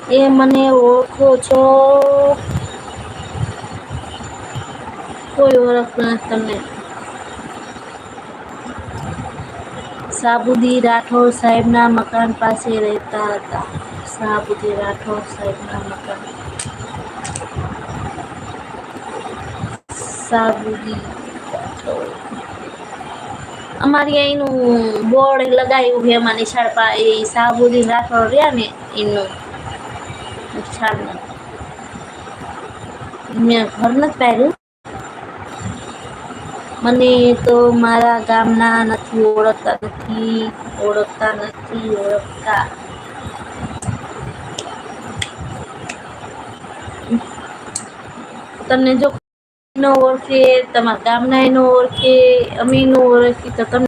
એ મને ઓળખો છો? કોઈ ઓળખતું નથી તમને. સાબુદી રાઠોડ સાહેબના મકાન પાસે રહેતા હતા. સાબુદી રાઠોડ સાહેબના મકાન. સાબુદી રાઠોડ. અમારી અહીંનું બોર્ડ લગાવ્યું છે એમાં નિશાળ એ સાબુદી રાઠોડ રહ્યા ને એનું નિશાળનું. મેં ઘર નથી પાડ્યું. મને તો મારા ગામના નથી ઓળખતા. તમને જો ન ઓળખે, તમારા ગામના ન ઓળખે, અમે ન ઓળખી તો તમને